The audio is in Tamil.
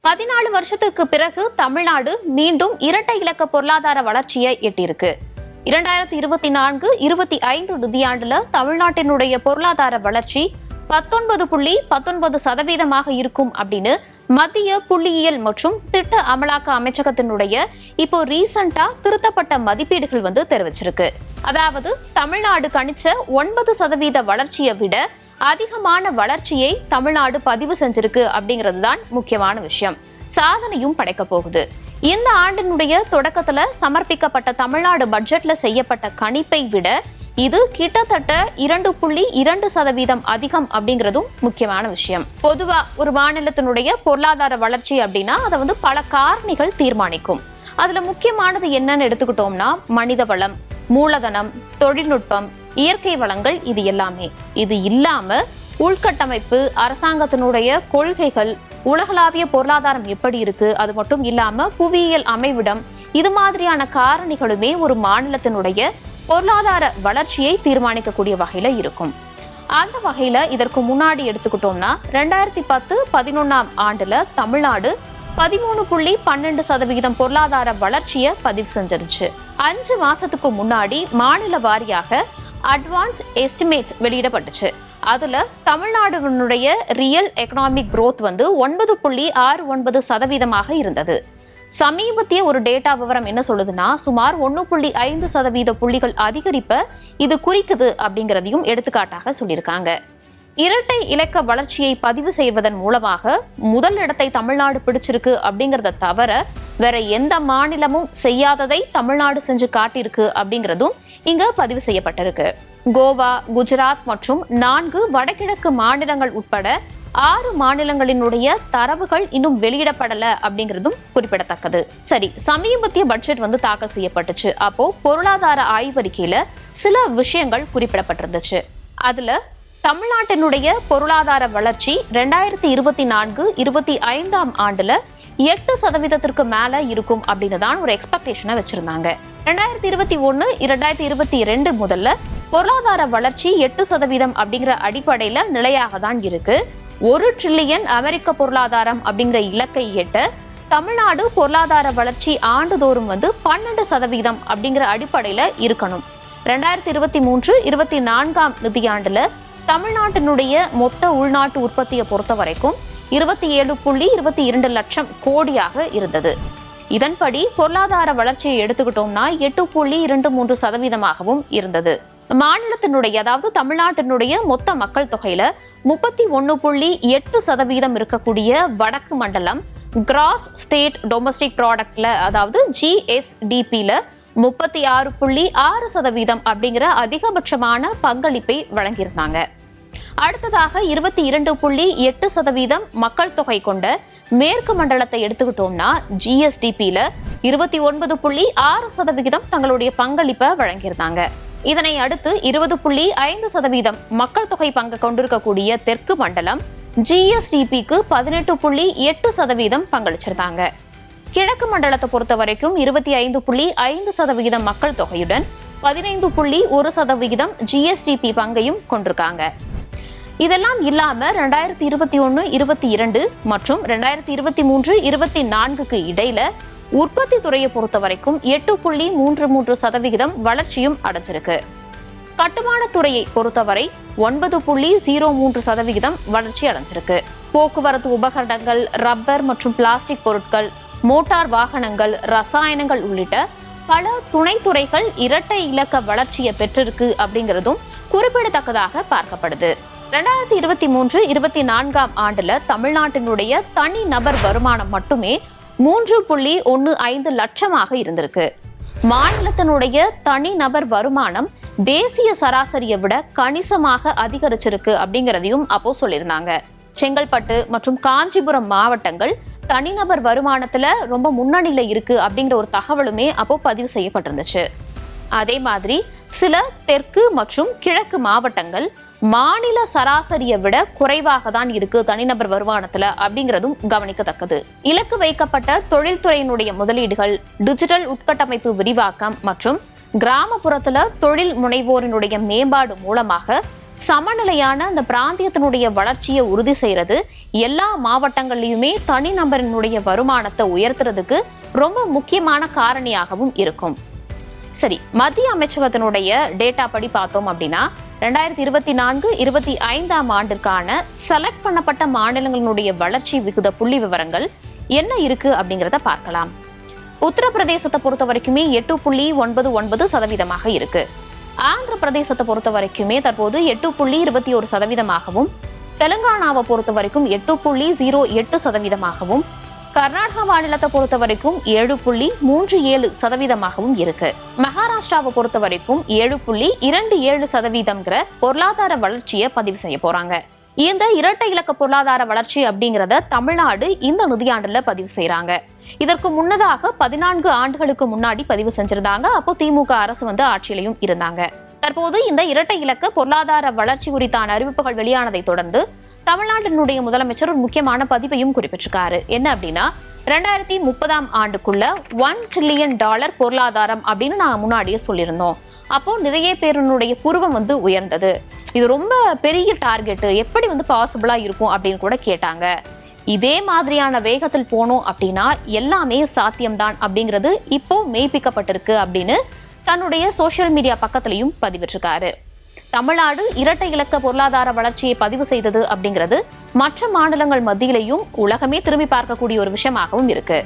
14 வருஷத்துக்கு பிறகு தமிழ்நாடு மீண்டும் இரட்டை இலக்க பொருளாதார வளர்ச்சியை எட்டியிருக்கு. 2024-25 நிதியாண்டுல தமிழ்நாட்டினுடைய பொருளாதார வளர்ச்சி 19.19% இருக்கும் அப்படின்னு மத்திய புள்ளியியல் மற்றும் திட்ட அமலாக்க அமைச்சகத்தினுடைய இப்போ ரீசெண்டா திருத்தப்பட்ட மதிப்பீடுகள் தெரிவிச்சிருக்கு. அதாவது தமிழ்நாடு கணிச்ச 9% வளர்ச்சியை விட அதிகமான வளர்ச்சியை தமிழ்நாடு பதிவு செஞ்சிருக்கு அப்படிங்கிறது தான் முக்கியமான விஷயம். சாதனையும் படைக்க போகுது. இந்த ஆண்டினுடைய தொடக்கத்துல சமர்ப்பிக்கப்பட்ட தமிழ்நாடு பட்ஜெட்ல செய்யப்பட்ட கணிப்பை விட இது கிட்டத்தட்ட 2.2% அதிகம் அப்படிங்கிறதும் முக்கியமான விஷயம். பொதுவா ஒரு மாநிலத்தினுடைய பொருளாதார வளர்ச்சி அப்படின்னா அதை பல காரணிகள் தீர்மானிக்கும். அதுல முக்கியமானது என்னன்னு எடுத்துக்கிட்டோம்னா மனித வளம், மூலதனம், தொழில்நுட்பம், இயற்கை வளங்கள், இது எல்லாமே. இது இல்லாம உள்கட்டமைப்பு, அரசாங்கத்தினுடைய கொள்கைகள், உலகளாவிய பொருளாதாரம் எப்படி இருக்கு, அது மட்டும் இல்லாம புவியியல் அமைவிடம், இது மாதிரியான காரணிகளுமே ஒரு மாநிலத்தினுடைய பொருளாதார வளர்ச்சியை தீர்மானிக்கக்கூடிய வகையில இருக்கும். அந்த வகையில இதற்கு முன்னாடி எடுத்துக்கிட்டோம்னா 2010-11 ஆண்டுல தமிழ்நாடு 13.12% பொருளாதார வளர்ச்சியை பதிவு செஞ்சிருச்சு. 5 மாசத்துக்கு முன்னாடி மாநில வாரியாக அட்வான்ஸ் எஸ்டிமேட்ஸ் வெளியிடப்பட்டுச்சு. அதுல தமிழ்நாடுடைய ரியல் எக்கனாமிக் growth 9.69% இருந்தது. சமீபத்திய ஒரு டேட்டா விவரம் என்ன சொல்லுதுன்னா சுமார் 1.5% புள்ளிகள் அதிகரிப்ப இது குறிக்குது அப்படிங்கிறதையும் எடுத்துக்காட்டாக சொல்லியிருக்காங்க. இரட்டை இலக்க வளர்ச்சியை பதிவு செய்வதன் மூலமாக முதல் இடத்தை தமிழ்நாடு பிடிச்சிருக்கு அப்படிங்கறத தவிர வேற எந்த மாநிலமும் செய்யாததை தமிழ்நாடு செஞ்சு காட்டியிருக்கு அப்படிங்கிறதும் இங்க பதிவு செய்யப்பட்டிருக்கு. கோவா, குஜராத் மற்றும் 4 வடகிழக்கு மாநிலங்கள் உட்பட 6 மாநிலங்களினுடைய தரவுகள் இன்னும் வெளியிடப்படல அப்படிங்கிறதும் குறிப்பிடத்தக்கது. சரி, சமீபத்திய பட்ஜெட் தாக்கல் செய்யப்பட்டுச்சு. அப்போ பொருளாதார ஆய்வறிக்கையில சில விஷயங்கள் குறிப்பிடப்பட்டிருந்துச்சு. அதுல தமிழ்நாட்டினுடைய பொருளாதார வளர்ச்சி 2024-25 ஆண்டுல 8% மேல இருக்கும் அப்படின்னு தான் ஒரு எக்ஸ்பெக்டேஷனை வச்சிருந்தாங்க. 2021-2022 முதல்ல பொருளாதார வளர்ச்சி 8% அப்படிங்கிற அடிப்படையில நிலையாக தான் இருக்கு. 1 ட்ரில்லியன் அமெரிக்க பொருளாதாரம் அப்படிங்கிற இலக்கை எட்ட தமிழ்நாடு பொருளாதார வளர்ச்சி ஆண்டுதோறும் 12% அப்படிங்கிற அடிப்படையில இருக்கணும். 2023-24 நிதியாண்டுல தமிழ்நாட்டினுடைய மொத்த உள்நாட்டு உற்பத்தியை பொறுத்த வரைக்கும் 27.22 லட்சம் கோடியாக இருந்தது. இதன்படி பொருளாதார வளர்ச்சியை எடுத்துக்கிட்டோம்னா 8.23% இருந்தது. மாநிலத்தினுடைய அதாவது தமிழ்நாட்டினுடைய மொத்த மக்கள் தொகையில 31.8% இருக்கக்கூடிய வடக்கு மண்டலம் கிராஸ் ஸ்டேட் டொமஸ்டிக் ப்ராடக்ட்ல அதாவது GSDPல 36.6% அப்படிங்கிற அதிகபட்சமான பங்களிப்பை வழங்கியிருந்தாங்க. அடுத்ததாக 22.8% மக்கள் தொகை கொண்ட மேற்கு மண்டலத்தை எடுத்துக்கிட்டோம்னா GSDPல 29.6% தங்களுடைய பங்களிப்பை வழங்கியிருந்தாங்க. இதனை அடுத்து 20.5% மக்கள் தொகை பங்கு கொண்டிருக்கக்கூடிய தெற்கு மண்டலம் GSDPக்கு 18.8% பங்களிச்சிருந்தாங்க. கிழக்கு மண்டலத்தை பொறுத்த வரைக்கும் 25.5% மக்கள் தொகையுடன் 15.1% GSDP பங்கையும் கொண்டிருக்காங்க. இதெல்லாம் இல்லாம 2021-22 மற்றும் 2023-24 இடையில உற்பத்தி துறையை பொறுத்த வரைக்கும் 8.33% வளர்ச்சியும் அடைஞ்சிருக்கு. கட்டுமான துறையை பொறுத்தவரை 9.03% வளர்ச்சி அடைஞ்சிருக்கு. போக்குவரத்து உபகரணங்கள், ரப்பர் மற்றும் பிளாஸ்டிக் பொருட்கள், மோட்டார் வாகனங்கள், ரசாயனங்கள் உள்ளிட்ட பல துணைத்துறைகள் இரட்டை இலக்க வளர்ச்சியை பெற்றிருக்கு அப்படிங்கிறதும் குறிப்பிடத்தக்கதாக பார்க்கப்படுது. 2023-24 ஆண்டுல தமிழ்நாட்டினுடைய தனி நபர் வருமானம் மட்டுமே 3.15 லட்சமாக இருந்திருக்கு. மாநிலத்தினுடைய தனி நபர் வருமானம் தேசிய சராசரியை விட கணிசமாக அதிகரிச்சிருக்கு அப்படிங்கிறதையும் அப்போ சொல்லியிருந்தாங்க. செங்கல்பட்டு மற்றும் காஞ்சிபுரம் மாவட்டங்கள் தனிநபர் வருமானத்துல ரொம்ப முன்னணியில இருக்கு அப்படிங்கிற ஒரு தகவலுமே அப்போ பதிவு செய்யப்பட்டிருந்துச்சு. அதே மாதிரி சில தெற்கு மற்றும் கிழக்கு மாவட்டங்கள் மாநில சராசரியை விட குறைவாக தான் இருக்கு தனிநபர் வருமானத்துல அப்படிங்கிறதும் கவனிக்கத்தக்கது. இலக்கு வைக்கப்பட்ட தொழில்துறையினுடைய முதலீடுகள், டிஜிட்டல் உட்கட்டமைப்பு விரிவாக்கம் மற்றும் கிராமப்புறத்துல தொழில் முனைவோரினுடைய மேம்பாடு மூலமாக சமநிலையான அந்த பிராந்தியத்தினுடைய வளர்ச்சியை உறுதி செய்யறது எல்லா மாவட்டங்கள்லயுமே தனிநபரினுடைய வருமானத்தை உயர்த்துறதுக்கு ரொம்ப முக்கியமான காரணியாகவும் இருக்கும். சரி, மத்திய அமைச்சகத்தினுடைய டேட்டா படி பார்த்தோம் அப்படின்னா 2024-25 ஆண்டிற்கான செலக்ட் பண்ணப்பட்ட மாநிலங்களினுடைய வளர்ச்சி விகித புள்ளி விவரங்கள் என்ன இருக்கு அப்படிங்கிறத பார்க்கலாம். உத்தரப்பிரதேசத்தை பொறுத்த வரைக்குமே 8.99% இருக்கு. ஆந்திர பிரதேசத்தை பொறுத்த வரைக்குமே தற்போது 8.21%, தெலுங்கானாவை பொறுத்த வரைக்கும் 8.08%, கர்நாடகா மாநிலத்தை பொறுத்த வரைக்கும் 7.37% இருக்கு. மகாராஷ்டிராவை பொறுத்த வரைக்கும் 7.27% பொருளாதார வளர்ச்சியை பதிவு செய்ய போறாங்க. இந்த இரட்டை இலக்க பொருளாதார வளர்ச்சி அப்படிங்கிறத தமிழ்நாடு இந்த நிதியாண்டுல பதிவு செய்யறாங்க. இதற்கு முன்னதாக 14 ஆண்டுகளுக்கு முன்னாடி பதிவு செஞ்சிருந்தாங்க. அப்போ திமுக அரசு ஆட்சியிலையும் இருந்தாங்க. தற்போது இந்த இரட்டை இலக்க பொருளாதார வளர்ச்சி குறித்தான அறிவிப்புகள் வெளியானதை தொடர்ந்து தமிழ்நாட்டினுடைய முதலமைச்சர் ஒரு முக்கியமான பதிவையும் குறிப்பிட்டிருக்காரு. என்ன அப்படின்னா, 2030 ஆண்டுக்குள்ள $1 trillion பொருளாதாரம் அப்படின்னு நான் முன்னாடியே சொல்லியிருந்தோம். அப்போ நிறைய பேருடைய புருவம் உயர்ந்தது. இது ரொம்ப பெரிய டார்கெட், எப்படி பாசிபிளா இருக்கும் அப்படின்னு கூட கேட்டாங்க. இதே மாதிரியான வேகத்தில் போனோம் அப்படின்னா எல்லாமே சாத்தியம்தான் அப்படிங்கிறது இப்போ மெய்ப்பிக்கப்பட்டிருக்கு அப்படின்னு தன்னுடைய சோசியல் மீடியா பக்கத்திலையும் பதிவிட்டிருக்காரு. தமிழ்நாடு இரட்டை இலக்க பொருளாதார வளர்ச்சியை பதிவு செய்தது அப்படிங்கிறது மற்ற மாநிலங்கள் மத்தியிலையும் உலகமே திரும்பி பார்க்கக்கூடிய ஒரு விஷயமாகவும் இருக்கு.